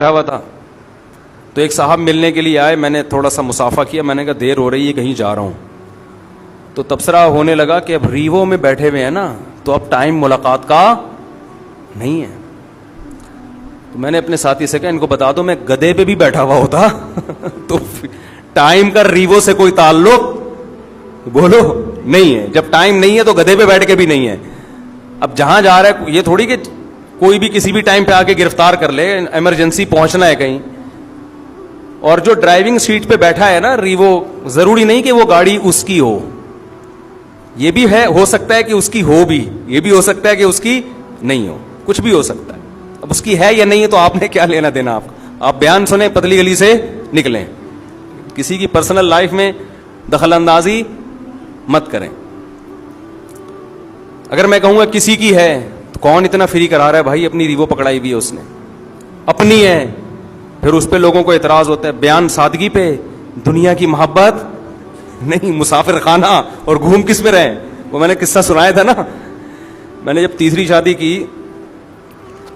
ہوا تھا تو ایک صاحب ملنے کے لیے آئے. میں نے تھوڑا سا مسافہ کیا. میں نے کہا دیر ہو رہی ہے, کہیں جا رہا ہوں. تو تبصرہ ہونے لگا کہ اب ریوو میں بیٹھے ہوئے ہیں نا, تو اب ٹائم ملاقات کا نہیں ہے. تو میں نے اپنے ساتھی سے کہا ان کو بتا دو میں گدھے پہ بھی بیٹھا ہوا ہوتا تو ٹائم کا ریوو سے کوئی تعلق بولو نہیں ہے. جب ٹائم نہیں ہے تو گدھے پہ بیٹھ کے بھی نہیں ہے. اب جہاں جا رہا ہے یہ تھوڑی کہ کوئی بھی کسی بھی ٹائم پہ آ کے گرفتار کر لے, ایمرجنسی پہنچنا ہے کہیں. اور جو ڈرائیونگ سیٹ پہ بیٹھا ہے نا ریوو, ضروری نہیں کہ وہ گاڑی اس کی ہو, یہ بھی ہے, ہو سکتا ہے کہ اس کی ہو بھی, یہ بھی ہو سکتا ہے کہ اس کی نہیں ہو, کچھ بھی ہو سکتا ہے. اب اس کی ہے یا نہیں ہے تو آپ نے کیا لینا دینا. آپ بیان سنیں, پتلی گلی سے نکلیں, کسی کی پرسنل لائف میں دخل اندازی مت کریں. اگر میں کہوں گا کسی کی ہے تو کون اتنا فری کرا رہا ہے بھائی, اپنی ریوو پکڑائی ہوئی ہے اس نے, اپنی ہے. پھر اس پہ لوگوں کو اعتراض ہوتا ہے بیان سادگی پہ, دنیا کی محبت نہیں, مسافر خانہ اور گھوم کس میں رہے. وہ میں نے قصہ سنایا تھا نا, میں نے جب تیسری شادی کی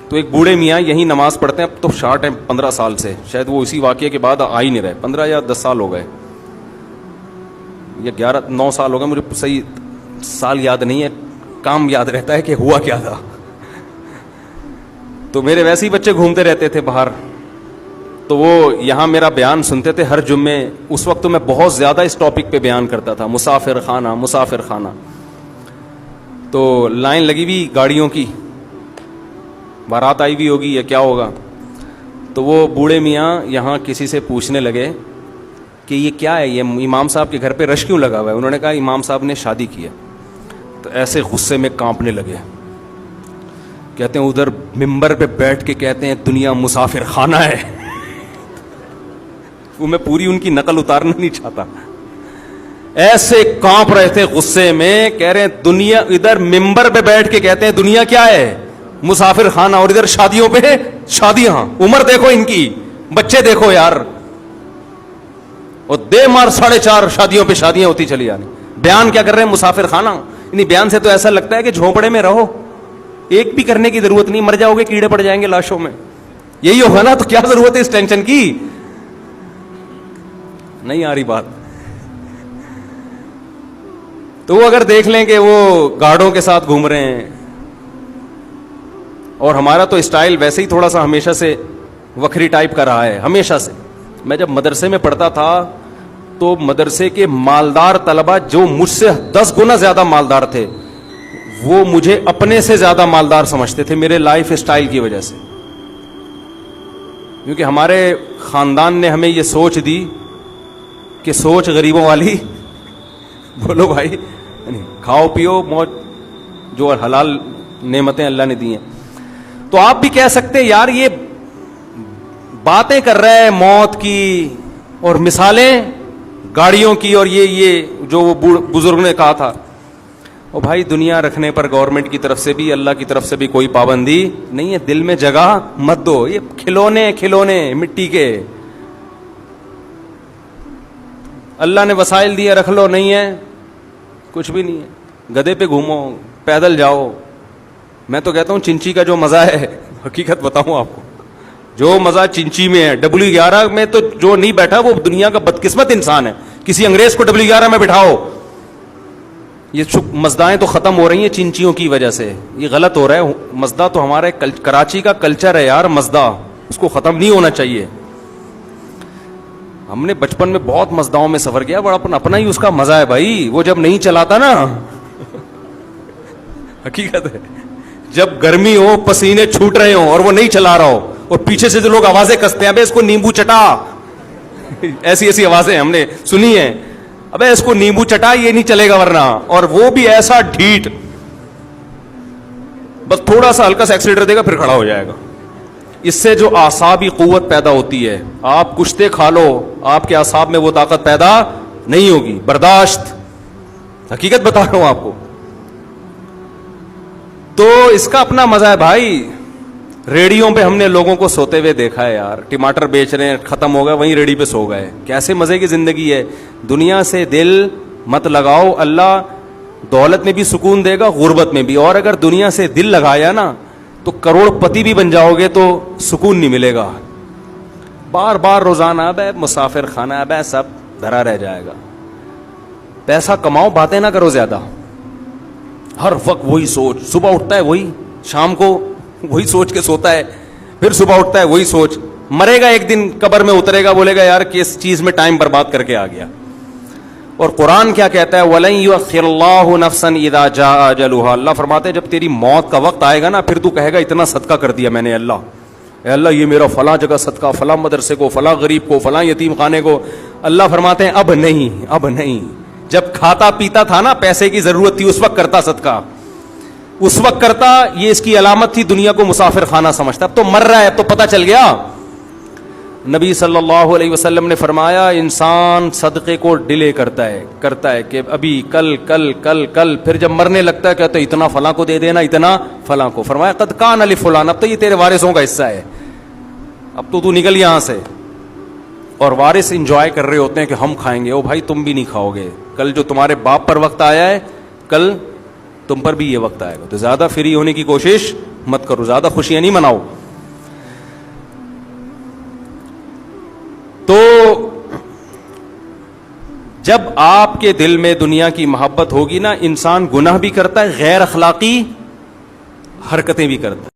تو ایک بوڑھے میاں یہیں نماز پڑھتے ہیں, اب تو شارٹ ہے 15 سال سے, شاید وہ اسی واقعے کے بعد آ ہی نہیں رہے, 15 یا 10 سال ہو گئے یا 9 سال ہو گئے, مجھے صحیح سال یاد نہیں ہے, کام یاد رہتا ہے کہ ہوا کیا تھا. تو میرے ویسے ہی بچے گھومتے رہتے تھے باہر, تو وہ یہاں میرا بیان سنتے تھے ہر جمعے. اس وقت تو میں بہت زیادہ اس ٹاپک پہ بیان کرتا تھا, مسافر خانہ مسافر خانہ. تو لائن لگی ہوئی گاڑیوں کی, بارات آئی ہوئی ہوگی یا کیا ہوگا. تو وہ بوڑھے میاں یہاں کسی سے پوچھنے لگے کہ یہ کیا ہے, یہ امام صاحب کے گھر پہ رش کیوں لگا ہوا ہے. انہوں نے کہا امام صاحب نے شادی کی ہے. تو ایسے غصے میں کانپنے لگے, کہتے ہیں ادھر ممبر پہ بیٹھ کے کہتے ہیں دنیا مسافر خانہ ہے. وہ میں پوری ان کی نقل اتارنا نہیں چاہتا, ایسے کانپ رہے تھے غصے میں, کہہ رہے ہیں دنیا, ادھر ممبر پہ بیٹھ کے کہتے ہیں دنیا کیا ہے, مسافر خانہ, اور ادھر شادیوں پہ شادیاں, عمر دیکھو ان کی, بچے دیکھو یار, اور دے مار 4.5 شادیوں پہ شادیاں ہوتی چلی جانی. بیان کیا کر رہے ہیں, مسافر خانہ. انہیں بیان سے تو ایسا لگتا ہے کہ جھونپڑے میں رہو, ایک بھی کرنے کی ضرورت نہیں, مر جاؤ گے کیڑے پڑ جائیں گے لاشوں میں, یہی ہوگا نا, تو کیا ضرورت ہے اس ٹینشن کی. نہیں آ رہی بات. تو وہ اگر دیکھ لیں کہ وہ گارڈوں کے ساتھ گھوم رہے ہیں, اور ہمارا تو اسٹائل ویسے ہی تھوڑا سا ہمیشہ سے وکھری ٹائپ کا رہا ہے, ہمیشہ سے. میں جب مدرسے میں پڑھتا تھا تو مدرسے کے مالدار طلبہ جو مجھ سے 10 گنا زیادہ مالدار تھے, وہ مجھے اپنے سے زیادہ مالدار سمجھتے تھے میرے لائف اسٹائل کی وجہ سے. کیونکہ ہمارے خاندان نے ہمیں یہ سوچ دی کہ سوچ غریبوں والی بولو بھائی, کھاؤ پیو موج, جو حلال نعمتیں اللہ نے دی ہیں. تو آپ بھی کہہ سکتے یار یہ باتیں کر رہے ہیں موت کی اور مثالیں گاڑیوں کی, اور یہ جو وہ بزرگ نے کہا تھا. اور بھائی دنیا رکھنے پر گورنمنٹ کی طرف سے بھی اللہ کی طرف سے بھی کوئی پابندی نہیں ہے, دل میں جگہ مت دو. یہ کھلونے مٹی کے, اللہ نے وسائل دیے رکھ لو, نہیں ہے کچھ بھی نہیں ہے. گدھے پہ گھومو, پیدل جاؤ. میں تو کہتا ہوں چنچی کا جو مزہ ہے, حقیقت بتاؤں آپ کو, جو مزہ چنچی میں ہے, W11 میں تو جو نہیں بیٹھا وہ دنیا کا بدقسمت انسان ہے. کسی انگریز کو W11 میں بٹھاؤ, یہ مزدائیں تو ختم ہو رہی ہیں چنچیوں کی وجہ سے. یہ غلط ہو رہا ہے. مزدہ تو ہمارے کراچی کا کلچر ہے یار, مزدہ, اس کو ختم نہیں ہونا چاہیے. ہم نے بچپن میں بہت مزداؤں میں سفر کیا, بڑا اپنا ہی اس کا مزہ ہے بھائی. وہ جب نہیں چلاتا نا, حقیقت ہے, جب گرمی ہو, پسینے چھوٹ رہے ہوں اور وہ نہیں چلا رہا ہو, اور پیچھے سے جو لوگ آوازیں کستے ہیں, ابے اس کو نیمبو چٹا, ایسی آوازیں ہم نے سنی ہیں, ابے اس کو نیمبو چٹا, یہ نہیں چلے گا ورنہ. اور وہ بھی ایسا ڈھیٹ, بس تھوڑا سا ہلکا سا ایکسیلیٹر دے گا پھر کھڑا ہو جائے گا. اس سے جو اعصابی قوت پیدا ہوتی ہے, آپ کشتے کھا لو, آپ کے اعصاب میں وہ طاقت پیدا نہیں ہوگی, برداشت. حقیقت بتا رہا ہوں آپ کو. تو اس کا اپنا مزہ ہے بھائی. ریڑیوں پہ ہم نے لوگوں کو سوتے ہوئے دیکھا ہے یار, ٹماٹر بیچ رہے ہیں, ختم ہو گئے, وہیں ریڑی پہ سو گئے. کیسے مزے کی زندگی ہے. دنیا سے دل مت لگاؤ, اللہ دولت میں بھی سکون دے گا, غربت میں بھی. اور اگر دنیا سے دل لگایا نا تو کروڑ پتی بھی بن جاؤ گے تو سکون نہیں ملے گا. بار بار روزانہ اب ہے مسافر خانہ اب ہے سب دھرا رہ جائے گا. پیسہ کماؤ, باتیں نہ کرو زیادہ. ہر وقت وہی سوچ, صبح اٹھتا ہے وہی, شام کو وہی سوچ کے سوتا ہے, پھر صبح اٹھتا ہے وہی سوچ. مرے گا ایک دن, قبر میں اترے گا, بولے گا یار کس چیز میں ٹائم برباد کر کے آ گیا. اور قرآن کیا کہتا ہے, وَلَن يُؤَخِّرَ اللَّهُ نَفْسًا إِذَا جَاءَ أَجَلُهَا. اللہ فرماتے ہیں جب تیری موت کا وقت آئے گا نا, پھر تو کہے گا اتنا صدقہ کر دیا میں نے اللہ, اے اللہ یہ میرا فلاں جگہ صدقہ, فلاں مدرسے کو, فلاں غریب کو, فلاں یتیم خانے کو. اللہ فرماتے ہیں اب نہیں, اب نہیں. جب کھاتا پیتا تھا نا, پیسے کی ضرورت تھی, اس وقت کرتا صدقہ, اس وقت کرتا. یہ اس کی علامت تھی, دنیا کو مسافر خانہ سمجھتا. اب تو مر رہا ہے, اب تو پتہ چل گیا. نبی صلی اللہ علیہ وسلم نے فرمایا انسان صدقے کو ڈیلے کرتا ہے کہ ابھی کل کل کل کل, پھر جب مرنے لگتا ہے کہتا ہے اتنا فلاں کو دے دینا, اتنا فلاں کو. فرمایا قد کان لفلان, اب تو یہ تیرے وارثوں کا حصہ ہے, اب تو نکل یہاں سے. اور وارث انجوائے کر رہے ہوتے ہیں کہ ہم کھائیں گے. او بھائی تم بھی نہیں کھاؤ گے, کل جو تمہارے باپ پر وقت آیا ہے کل تم پر بھی یہ وقت آئے گا. تو زیادہ فری ہونے کی کوشش مت کرو, زیادہ خوشیاں نہیں مناؤ. تو جب آپ کے دل میں دنیا کی محبت ہوگی نا, انسان گناہ بھی کرتا ہے, غیر اخلاقی حرکتیں بھی کرتا ہے.